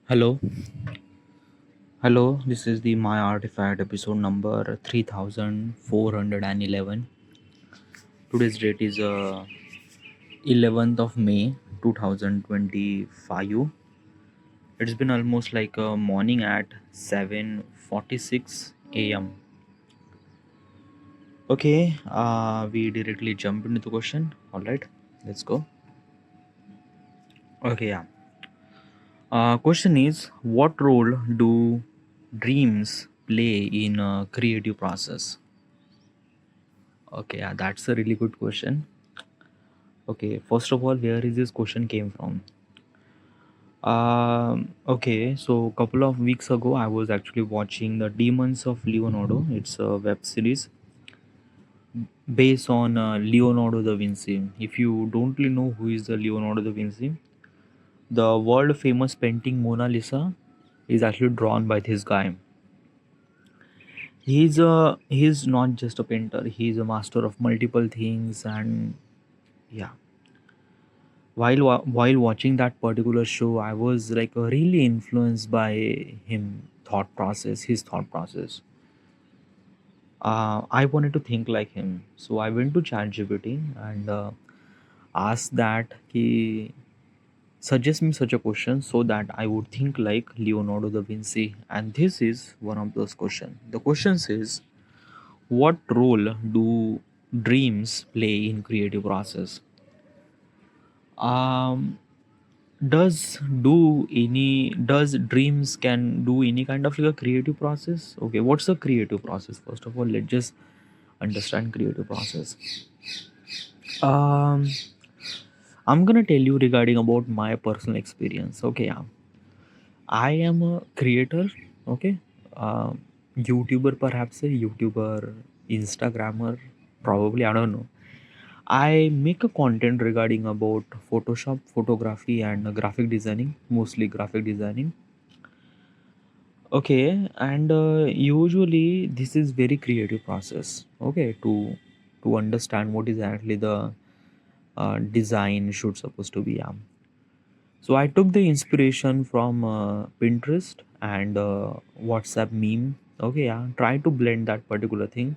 Hello, hello. This is the My Artifact episode number 3411. Today's date is 11th of May 2025. It's been almost like a morning at 7:46 a.m. Okay, we directly jump into the question. All right, let's go. Okay, yeah. Question is, what role do dreams play in a creative process? Okay, yeah, that's a really good question. Okay, first of all, where is this question came from? Okay, so couple of weeks ago, I was actually watching the Demons of Leonardo. It's a web series based on Leonardo da Vinci. If you don't really know who is the Leonardo da Vinci, the world famous painting Mona Lisa is actually drawn by this guy. He's not just a painter. He's a master of multiple things, and yeah, while watching that particular show, I was like really influenced by his thought process. I wanted to think like him, so I went to ChatGPT and asked that he suggest me such a question so that I would think like Leonardo da Vinci. And this is one of those questions. The question says, what role do dreams play in creative process? um does dreams can do any kind of like a creative process? Okay, what's the creative process? First of all, let's just understand creative process. um I'm gonna tell you regarding about my personal experience. Okay, yeah, I am a creator. Okay, YouTuber, perhaps a YouTuber, Instagrammer, probably, I don't know. I make a content regarding about Photoshop, photography, and graphic designing, mostly graphic designing. Okay, and usually this is very creative process. Okay, to understand what is actually the design should supposed to be. Yeah. So I took the inspiration from Pinterest and WhatsApp meme. Okay, yeah, try to blend that particular thing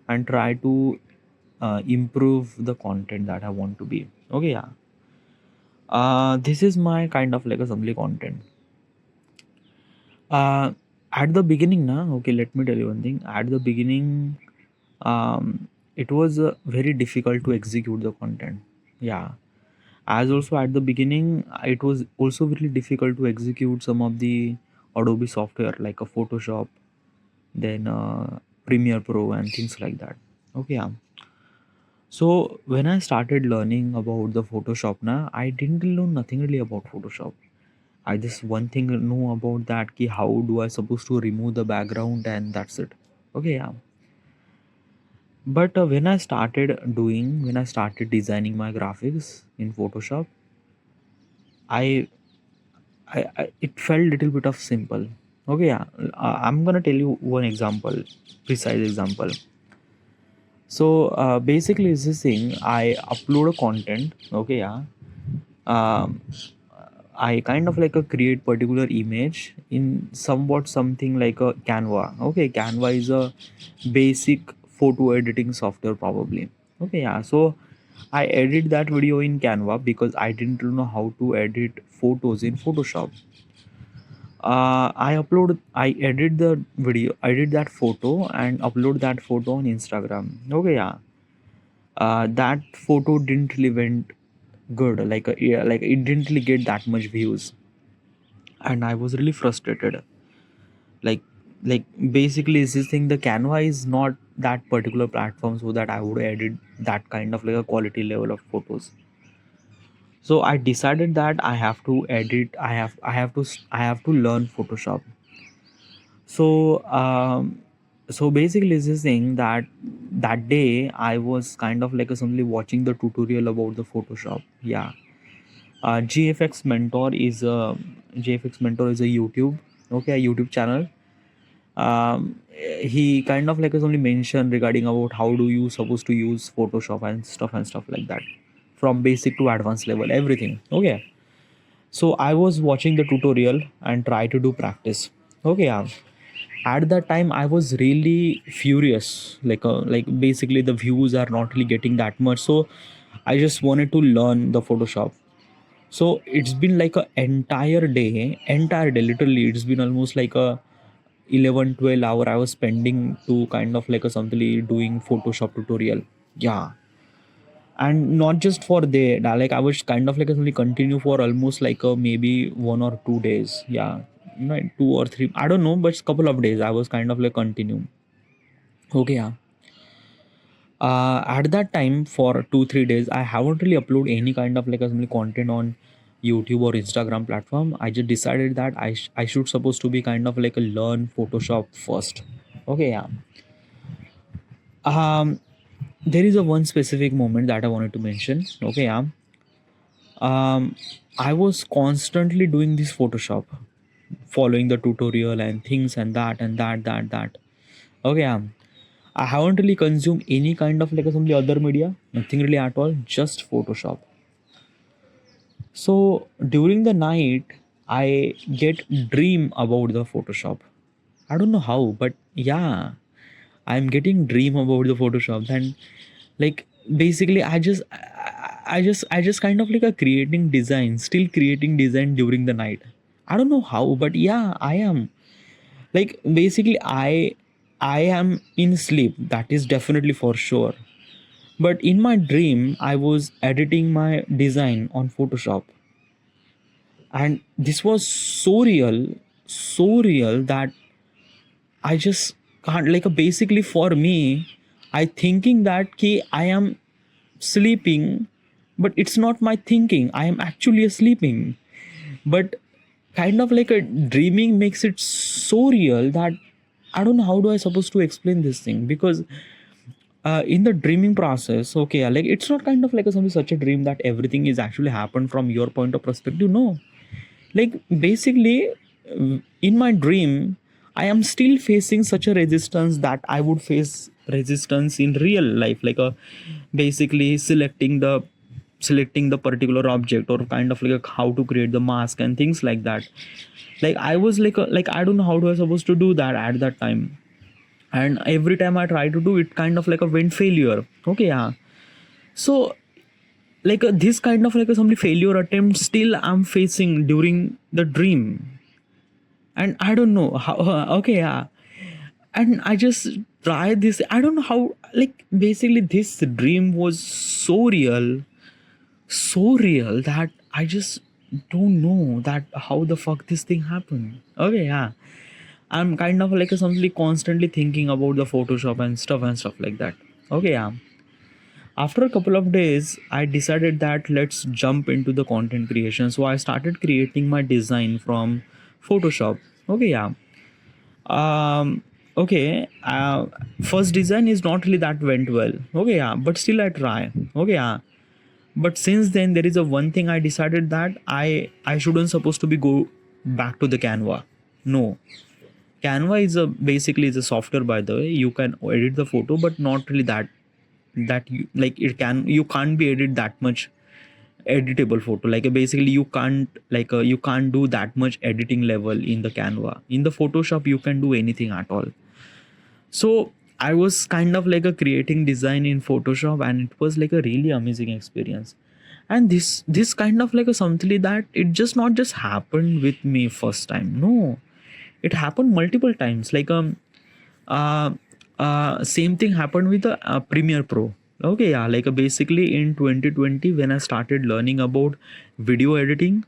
and try to improve the content that I want to be. Okay, yeah. This is my kind of like assembly content. Uh, at the beginning, na, okay, let me tell you one thing. At the beginning, it was very difficult to execute the content. Yeah. As also at the beginning, it was also really difficult to execute some of the Adobe software like a Photoshop, then Premiere Pro, and things like that. Okay, yeah. So when I started learning about the Photoshop, na, I didn't know nothing really about Photoshop. I just one thing know about that ki how do I supposed to remove the background, and that's it. Okay, yeah. But when I started designing my graphics in Photoshop, I, I it felt little bit of simple. Okay, yeah. I'm gonna tell you one example, precise example. So basically, is this thing I upload a content. Okay, yeah. Um, I kind of like a create particular image in somewhat something like a Canva. Okay, Canva is a basic photo editing software probably. Okay, yeah. So I edit that video in Canva because I didn't know how to edit photos in Photoshop. I edit the video, edit that photo and upload that photo on Instagram. Okay, yeah. That photo didn't really went good. Like yeah, like it didn't really get that much views, and I was really frustrated. Like like basically is this thing, the Canva is not that particular platform so that I would edit that kind of like a quality level of photos. So I decided that I have to edit. I have to learn Photoshop. So so basically is this thing that that day I was kind of like simply watching the tutorial about the Photoshop. Yeah. GFX Mentor is a GFX Mentor is a YouTube, okay, a YouTube channel. He kind of like has only mentioned regarding about how do you supposed to use Photoshop and stuff like that, from basic to advanced level, everything. Okay. So I was watching the tutorial and try to do practice. Okay, yeah. At that time I was really furious, like basically the views are not really getting that much, so I just wanted to learn the Photoshop. So it's been like a entire day literally. It's been almost like a 11-12 hour I was spending to kind of like a something doing Photoshop tutorial. Yeah. And not just for that, like I was kind of like only continue for almost like a maybe 1 or 2 days. Yeah, right, 2 or 3, I don't know, but couple of days I was kind of like continue. Okay, yeah. At that time for 2-3 days I haven't really upload any kind of like a content on YouTube or Instagram platform. I just decided that I should supposed to be kind of like a learn Photoshop first. Okay, yeah. um there is a one specific moment that I wanted to mention. Okay, yeah. I was constantly doing this Photoshop, following the tutorial and things and that. Okay, I haven't really consumed any kind of like some other media, nothing really at all, just Photoshop. So during the night, I get dream about the Photoshop. I don't know how, but yeah, I'm getting dream about the Photoshop. And like basically, I just kind of like a creating design, still creating design during the night. I don't know how, but yeah, I am. Like basically, I am in sleep. That is definitely for sure. But in my dream, I was editing my design on Photoshop, and this was so real that I just can't like basically for me, I thinking that ki I am sleeping, but it's not my thinking. I am actually sleeping. But kind of like a dreaming makes it so real that I don't know how do I supposed to explain this thing, because in the dreaming process, okay, like it's not kind of like a, something such a dream that everything is actually happened from your point of perspective. No, like basically in my dream I am still facing such a resistance that I would face resistance in real life, like a basically selecting the particular object, or kind of like how to create the mask and things like that. Like I was like I don't know how do I supposed to do that at that time. And every time I try to do it, kind of like a went failure. Okay, yeah. So like this kind of like a somebody failure attempt still I'm facing during the dream. And I don't know how. Okay, yeah. And I just try this, I don't know how, like basically this dream was so real that I just don't know that how the fuck this thing happened. Okay, yeah. I'm kind of like something constantly thinking about the Photoshop and stuff like that. Okay, yeah. After a couple of days, I decided that let's jump into the content creation. So I started creating my design from Photoshop. Okay, yeah. Okay. First design is not really that went well. Okay, yeah. But still I try. Okay, yeah. But since then there is a one thing I decided that I shouldn't supposed to be go back to the Canva. No, Canva is a basically is a software, by the way. You can edit the photo, but not really that you like it can you can't be edit that much editable photo. Like basically you can't do that much editing level in the Canva. In the Photoshop you can do anything at all. So I was kind of like a creating design in Photoshop, and it was like a really amazing experience. And this kind of like a something that it just not just happened with me first time. No, it happened multiple times. Like uh, same thing happened with the Premiere Pro. Okay, yeah, like basically in 2020 when I started learning about video editing,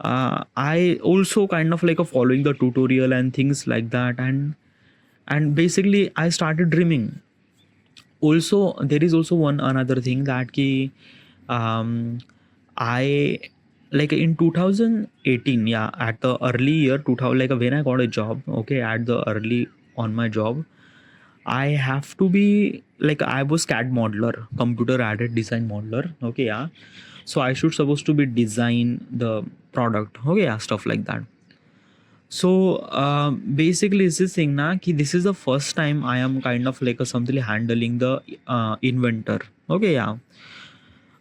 I also kind of like a following the tutorial and things like that. And basically I started dreaming. Also there is also one another thing that ki um I like in 2018, yeah, at the early year 2000, like when I got a job. Okay, at the early on my job, I have to be like I was CAD modeler, computer aided design modeler. Okay, yeah. So I should supposed to be design the product. Okay, yeah, stuff like that. So basically, it's this thing na ki this is the first time I am kind of like a something handling the inventor. Okay, yeah.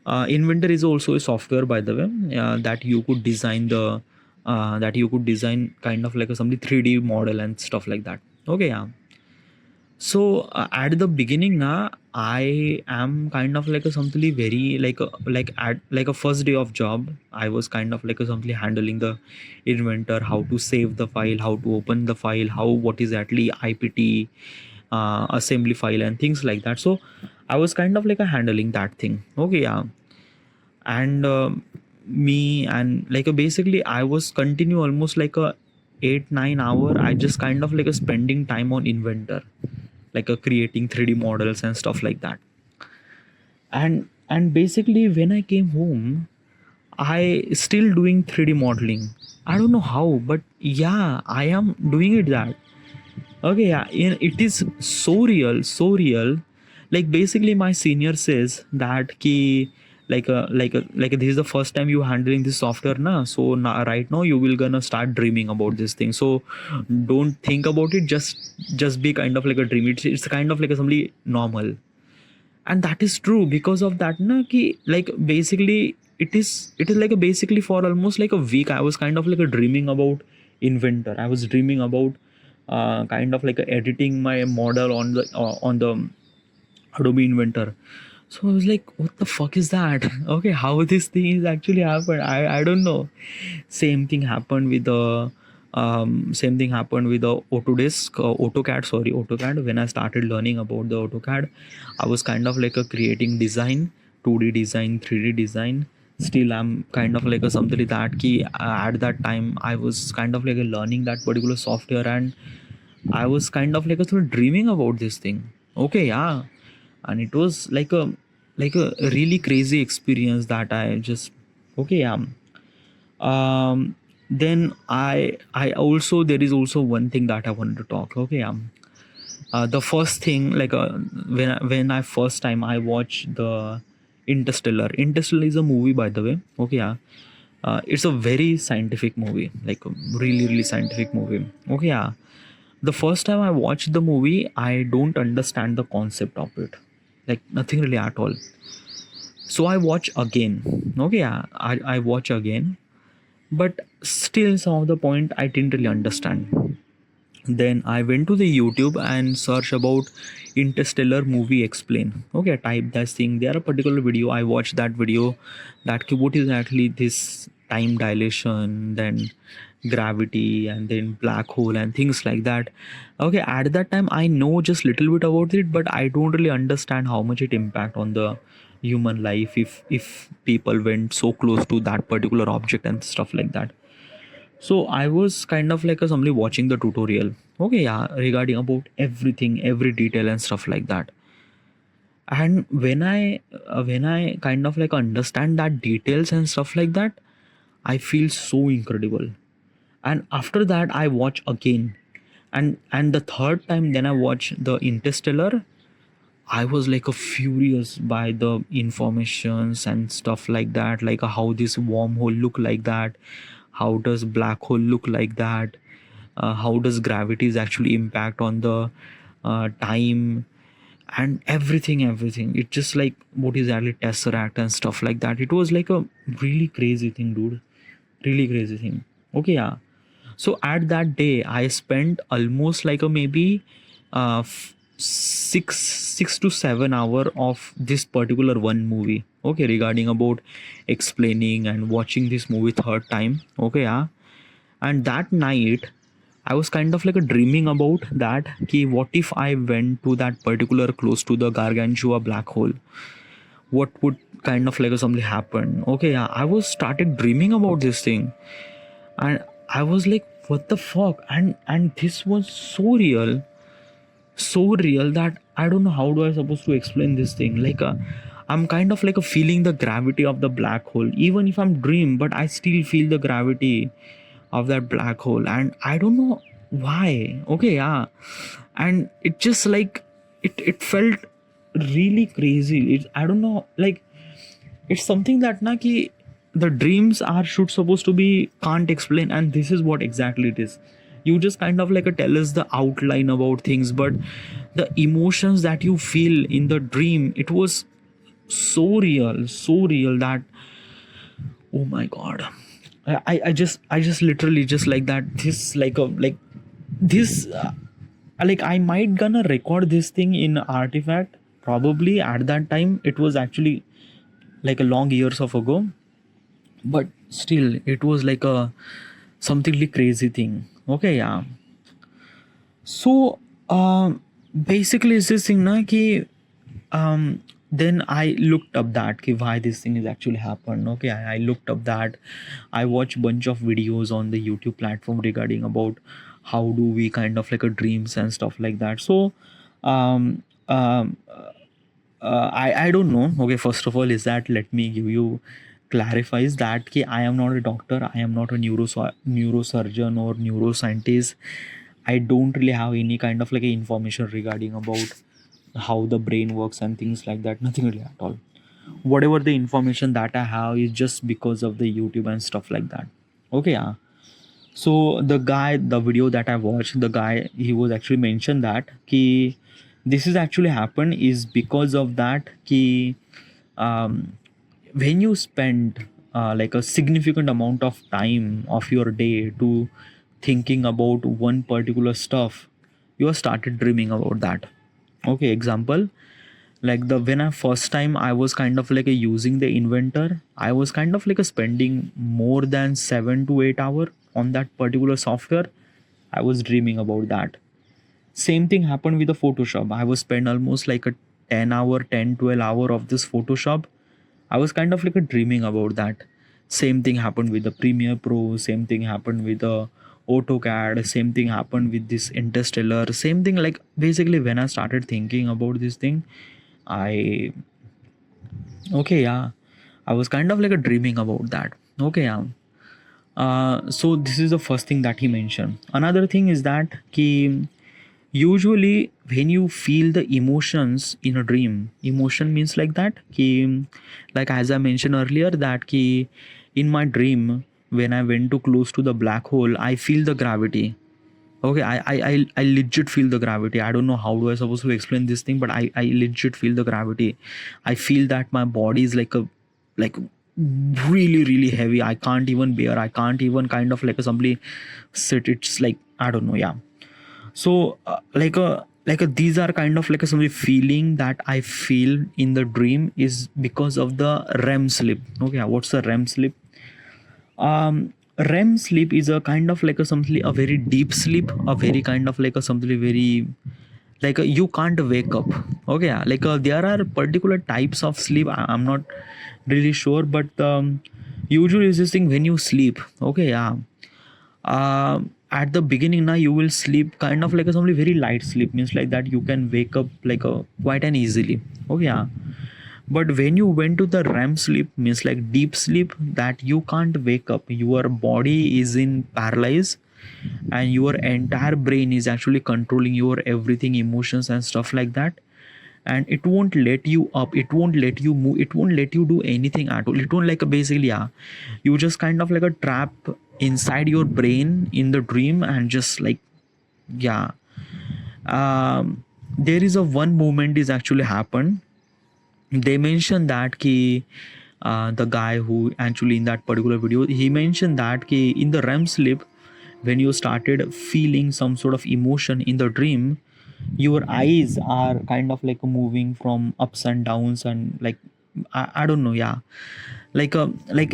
Inventor is also a software, by the way, that you could design kind of like a something 3D model and stuff like that. Okay, yeah. So at the beginning now, I am kind of like a something very like at like a first day of job. I was kind of like a something handling the inventor, how to save the file, how to open the file, how what is actually IPT, assembly file and things like that. So I was kind of like a handling that thing. Okay, yeah. And me and like a basically I was continue almost like a 8-9 hour. I just kind of like a spending time on inventor, like a creating 3D models and stuff like that. And basically when I came home, I still doing 3D modeling. I don't know how, but yeah, I am doing it that. Okay, yeah, it is so real, so real. Like basically, my senior says that ki like this is the first time you handling this software, na. So now, right now you will gonna start dreaming about this thing. So don't think about it. Just be kind of like a dream. It's kind of like a somebody normal, and that is true because of that, na. Ki like basically it is like a basically for almost like a week I was kind of like a dreaming about inventor. I was dreaming about kind of like editing my model on the Adobe Inventor. So I was like, what the fuck is that? Okay, how this thing is actually happened? I don't know. Same thing happened with the Autodesk, AutoCAD. Sorry, AutoCAD. When I started learning about the AutoCAD, I was kind of like a creating design, 2D design, 3D design. Still, I'm kind of like a something like that. Ki at that time, I was kind of like a learning that particular software, and I was kind of like a sort of dreaming about this thing. Okay, yeah, and it was like a really crazy experience that I just okay, yeah. Um, then I also there is also one thing that I wanted to talk. Okay, yeah. The first thing when I first time I watched the Interstellar. Interstellar is a movie, by the way. Okay, yeah. It's a very scientific movie, like a really scientific movie. Okay, yeah. The first time I watched the movie, I don't understand the concept of it, like nothing really at all. So I watch again. Okay, yeah, I watch again, but still some of the point I didn't really understand. Then I went to the YouTube and search about Interstellar movie explain. Okay, I type that thing. There are a particular video. I watched that video. That what is actually this time dilation, then gravity, and then black hole and things like that. Okay, at that time I know just little bit about it, but I don't really understand how much it impact on the human life if people went so close to that particular object and stuff like that. So I was kind of like a somebody watching the tutorial. Okay, yeah, regarding about everything, every detail and stuff like that. And when I kind of like understand that details and stuff like that, I feel so incredible. And after that, I watch again, and the third time, then I watch the Interstellar. I was like a furious by the informations and stuff like that, like how this wormhole look like that, how does black hole look like that, how does gravity is actually impact on the time and everything. It just like what is actually tesseract and stuff like that. It was like a really crazy thing, dude. Really crazy thing. Okay, yeah. So at that day, I spent almost like a maybe 6 to 7 hour of this particular one movie. Okay, regarding about explaining and watching this movie third time. Okay, yeah. And that night, I was kind of like a dreaming about that. Ki what if I went to that particular close to the Gargantua black hole? What would kind of like something happen? Okay, yeah. I was started dreaming about this thing, and I was like, what the fuck? And this was so real that I don't know how do I supposed to explain this thing. Like I'm kind of like a feeling the gravity of the black hole, even if I'm dream, but I still feel the gravity of that black hole, and I don't know why. Okay, yeah. And it just like it felt really crazy. I don't know, like it's something that na ki the dreams are should supposed to be can't explain, and this is what exactly it is. You just kind of like a tell us the outline about things, but the emotions that you feel in the dream, it was so real that, oh my god, I just literally just like that, this like a like this like I might gonna record this thing in artifact. Probably at that time it was actually like a long years of ago, but still it was like a somethingly crazy thing. Okay, yeah. So basically it's this thing na ki then I looked up that ki why this thing is actually happened. Okay, I looked up that. I watched bunch of videos on the YouTube platform regarding about how do we kind of like a dreams and stuff like that. So um um I don't know. Okay, first of all, is that let me give you clarifies that ki I am not a doctor, I am not a neurosurgeon or neuroscientist. I don't really have any kind of like a information regarding about how the brain works and things like that. Nothing really at all. Whatever the information that I have is just because of the YouTube and stuff like that. Okay, yeah. So the guy, the video that I watched, the guy, he was actually mentioned that ki this is actually happened is because of that ki when you spend like a significant amount of time of your day to thinking about one particular stuff, you have started dreaming about that. Okay, example, like the when I first time I was kind of like a using the inventor, I was kind of like a spending more than 7 to 8 hour on that particular software. I was dreaming about that. Same thing happened with the Photoshop. I was spend almost like a 10 hour 10 12 hour of this Photoshop. I was kind of like a dreaming about that. Same thing happened with the Premiere Pro, same thing happened with the AutoCAD, same thing happened with this Interstellar, same thing. Like basically when I started thinking about this thing, I okay, yeah, I was kind of like a dreaming about that. Okay, yeah. So this is the first thing that he mentioned. Another thing is that ki usually when you feel the emotions in a dream, emotion means like that ki, like as I mentioned earlier that ki in my dream when I went too close to the black hole, I feel the gravity. Okay, I legit feel the gravity. I don't know how do I supposed to explain this thing, but I legit feel the gravity. I feel that my body is like a like really heavy. I can't even bear. I can't even kind of like a simply sit. It's like I don't know. Yeah. So these are kind of like a some feeling that I feel in the dream is because of the REM sleep. Okay, what's the REM sleep? REM sleep is a kind of like a something a very deep sleep, a very kind of like a something very like you can't wake up. Okay, yeah. Like there are particular types of sleep. I'm not really sure, but usually is this thing when you sleep. Okay, yeah. At the beginning now you will sleep kind of like a something very light sleep means like that you can wake up like a quite an easily. Okay, yeah. But when you went to the REM sleep means like deep sleep that you can't wake up, your body is in paralyzed and your entire brain is actually controlling your everything emotions and stuff like that, and it won't let you up, it won't let you move, it won't let you do anything at all. It won't like a basically, yeah, you just kind of like a trap inside your brain in the dream and just like, yeah. There is a one moment is actually happened. They mentioned that ki the guy who actually in that particular video he mentioned that ki in the REM sleep when you started feeling some sort of emotion in the dream, your eyes are kind of like moving from ups and downs and like I don't know, yeah, like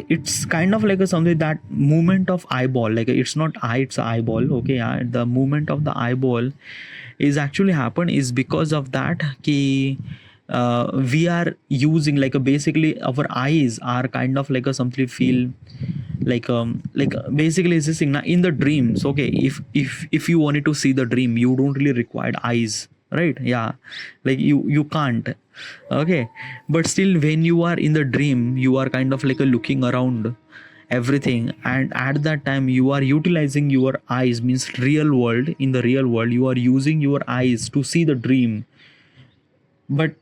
it's kind of like a something that movement of eyeball, like it's not eye, it's eyeball. Okay, yeah, the movement of the eyeball is actually happen is because of that ki we are using like a basically our eyes are kind of like a something feel like basically it's this thing na, in the dreams. Okay, if you wanted to see the dream you don't really require eyes, right? Yeah, like you can't. Okay, but still when you are in the dream you are kind of like a looking around everything, and at that time you are utilizing your eyes means real world, in the real world you are using your eyes to see the dream, but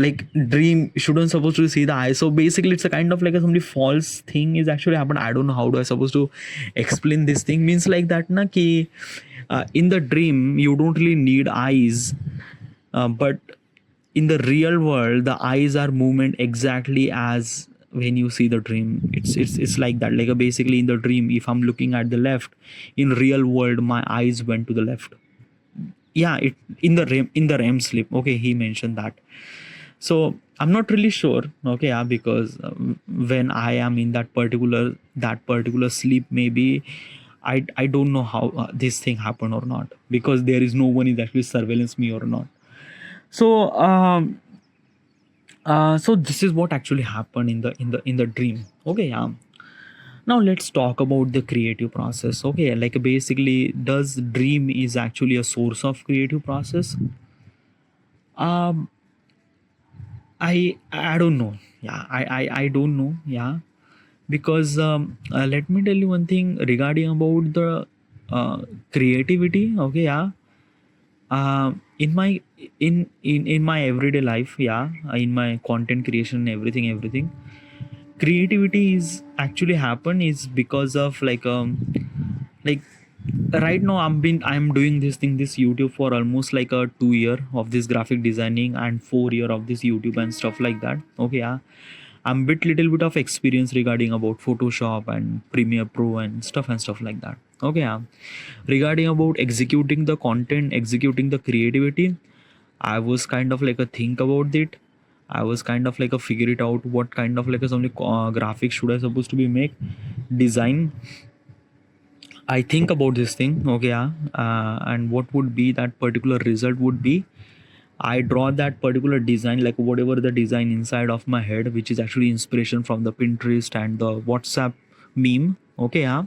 like dream shouldn't supposed to see the eye. So basically it's a kind of like a somebody false thing is actually happened. I don't know how do I supposed to explain this thing means like that na ki in the dream you don't really need eyes, but in the real world the eyes are movement exactly as when you see the dream. It's like that, like basically in the dream, if I'm looking at the left, in real world my eyes went to the left. Yeah, it in the REM sleep. Okay, he mentioned that. So I'm not really sure. Okay, yeah, because when I am in that particular sleep, maybe I don't know how this thing happened or not, because there is no one is actually surveillance me or not. So so this is what actually happened in the dream. Okay, yeah. Now let's talk about the creative process. Okay, like basically, does dream is actually a source of creative process? um I don't know. Yeah, I don't know. Yeah, because let me tell you one thing regarding about the creativity. Okay, yeah. In my in my everyday life, yeah, in my content creation, everything, creativity is actually happen is because of like right now I'm doing this YouTube for almost like a 2 year of this graphic designing and 4 year of this YouTube and stuff like that. Okay, yeah. I'm bit little bit of experience regarding about Photoshop and Premiere Pro and stuff like that. Okay, yeah. Regarding about executing the content, executing the creativity, I was kind of like a think about it. I was kind of like a figure it out what kind of like a some graphics should I supposed to be make, design. I think about this thing. Okay, yeah. And what would be that particular result would be, I draw that particular design, like whatever the design inside of my head, which is actually inspiration from the Pinterest and the WhatsApp meme. Okay, yeah.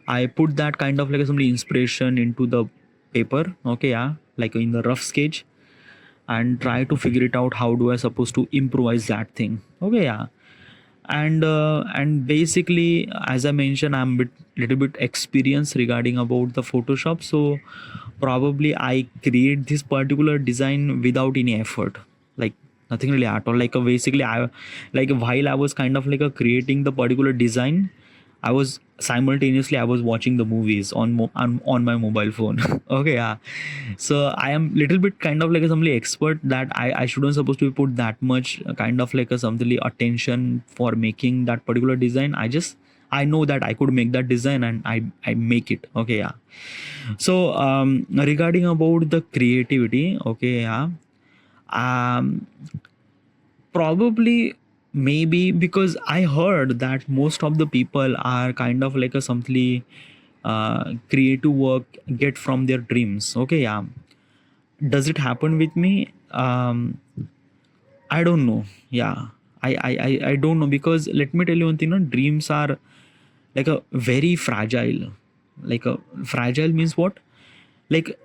I put that kind of like some inspiration into the paper. Okay, yeah, like in the rough sketch, and try to figure it out how do I supposed to improvise that thing. Okay, yeah. And basically, as I mentioned, I'm little bit experienced regarding about the Photoshop, so probably I create this particular design without any effort, like nothing really at all. Like basically I, like while I was kind of like creating the particular design, I was simultaneously I was watching the movies on my mobile phone. Okay, yeah. So I am little bit kind of like a somebody expert that I shouldn't supposed to put that much kind of like a something attention for making that particular design. I know that I could make that design and I make it. Okay, yeah. So regarding about the creativity, okay, yeah. Um Probably, maybe because I heard that most of the people are kind of like a something creative work get from their dreams. Okay, yeah. Does it happen with me? I don't know. Yeah, I don't know, because let me tell you one thing. No, dreams are like a very fragile. Like a fragile means what? Like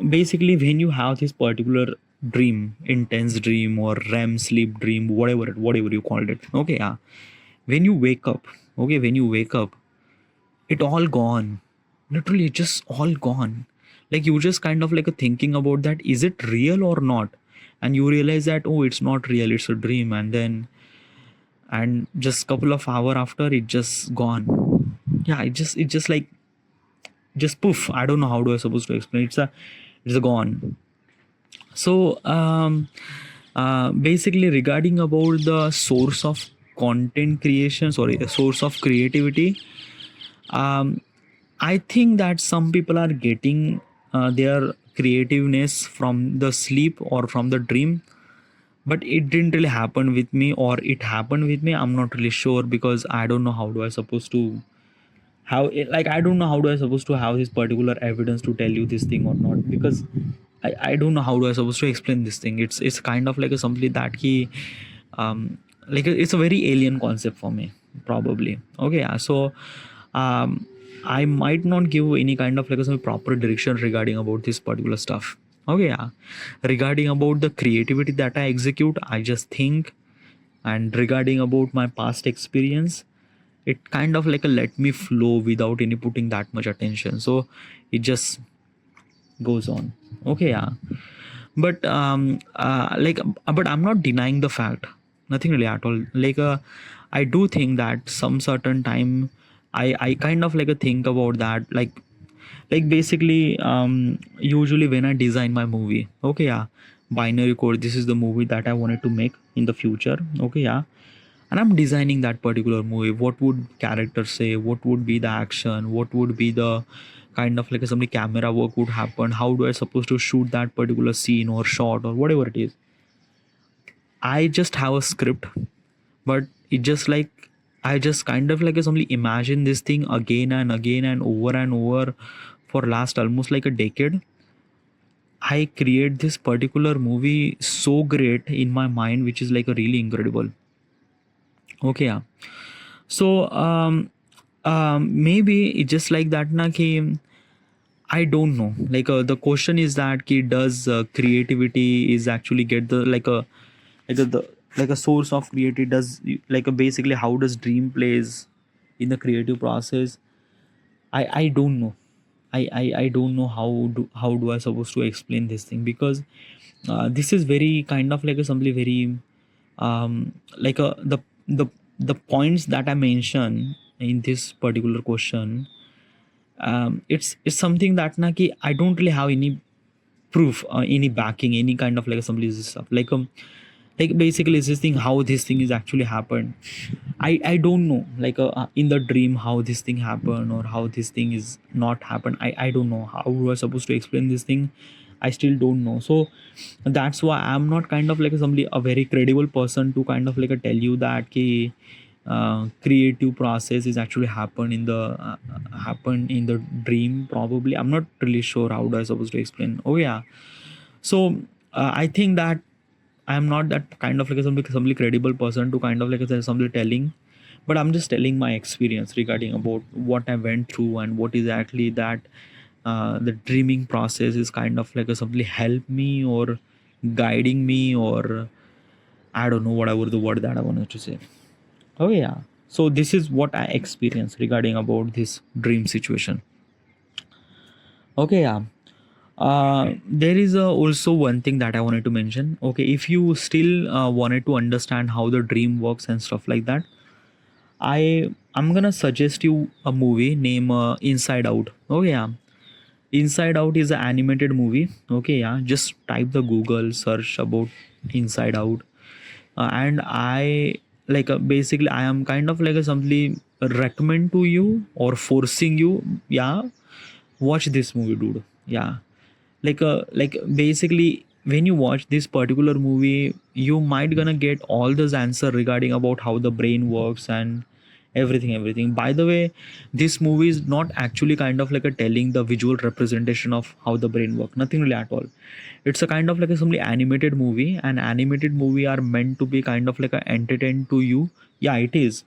basically when you have this particular dream, intense dream or REM sleep dream, whatever you called it. Okay, yeah. When you wake up, okay, when you wake up, it all gone. Literally, it's just all gone. Like you just kind of like a thinking about that, is it real or not? And you realize that, oh, it's not real, it's a dream, and then and just couple of hour after it just gone. Yeah, it just like just poof. I don't know how do I supposed to explain. It's a gone. So basically regarding about the source of content creation, sorry, the source of creativity, um, I think that some people are getting their creativeness from the sleep or from the dream, but it didn't really happen with me, or it happened with me. I'm not really sure, because I don't know how do I supposed to how it, like I don't know how do I supposed to have this particular evidence to tell you this thing or not, because I don't know how do I supposed to explain this thing. It's kind of like a something that he like it's a very alien concept for me, probably. Okay, yeah. So um I might not give any kind of like some proper direction regarding about this particular stuff. Okay, yeah. Regarding about the creativity that I execute, I just think, and regarding about my past experience, it kind of like a let me flow without any putting that much attention, so it just goes on. Okay, yeah. But but I'm not denying the fact, nothing really at all. I do think that some certain time I kind of like a think about that, like basically usually when I design my movie. Okay, yeah. binary code, this is the movie that I wanted to make in the future. Okay, yeah. And I'm designing that particular movie. What would characters say? What would be the action? What would be the kind of like somebody camera work would happen? How do I supposed to shoot that particular scene or shot or whatever it is? I just have a script, but it just like I just kind of like simply imagine this thing again and again and over for last almost like a decade. I create this particular movie so great in my mind, which is like a really incredible. Okay, yeah. So maybe it's just like that na ki I don't know. Like the question is that ki does creativity is actually get the the like a source of creativity, does like a basically how does dream plays in the creative process? I don't know. I don't know how do I supposed to explain this thing, because this is very kind of like a something very like the the points that I mention in this particular question. It's something that na ki I don't really have any proof, any backing, any kind of like some this stuff like basically it's this thing how this thing is actually happened. I don't know like in the dream how this thing happened or how this thing is not happened. I don't know how we are supposed to explain this thing. I still don't know. So that's why I'm not kind of like somebody a very credible person to kind of like tell you that ki creative process is actually happen in the dream. Probably I'm not really sure how do I supposed to explain. Oh yeah. So I think that I'm not that kind of like some credible person to kind of like somebody telling, but I'm just telling my experience regarding about what I went through and what is actually that the dreaming process is kind of like somebody help me or guiding me, or I don't know whatever the word that I wanted to say. Oh yeah. So this is what I experienced regarding about this dream situation. Okay, yeah. There is also one thing that I wanted to mention. Okay, if you still wanted to understand how the dream works and stuff like that, I'm gonna suggest you a movie named Inside Out. Oh yeah, Inside Out is an animated movie. Okay, yeah, just type the Google search about Inside Out, and I like basically I am kind of like a something recommend to you or forcing you. Yeah, watch this movie, dude. Yeah, like basically when you watch this particular movie you might gonna get all those answer regarding about how the brain works and everything. By the way, this movie is not actually kind of like a telling the visual representation of how the brain works, nothing really at all. It's a kind of like a simply animated movie, and animated movie are meant to be kind of like a entertain to you. Yeah, it is,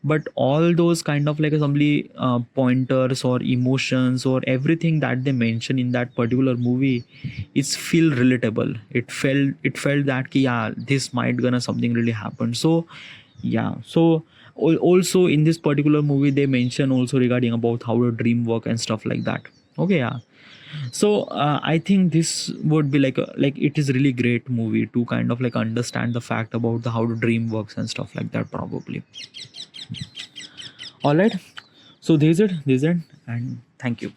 but all those kind of like assembly pointers or emotions or everything that they mention in that particular movie, it's feel relatable. It felt that ki, yeah, this might gonna something really happen. So yeah. So also in this particular movie they mention also regarding about how the dream work and stuff like that. Okay, yeah. So I think this would be like it is really great movie to kind of like understand the fact about the how the dream works and stuff like that probably. All right. So this is it, and thank you.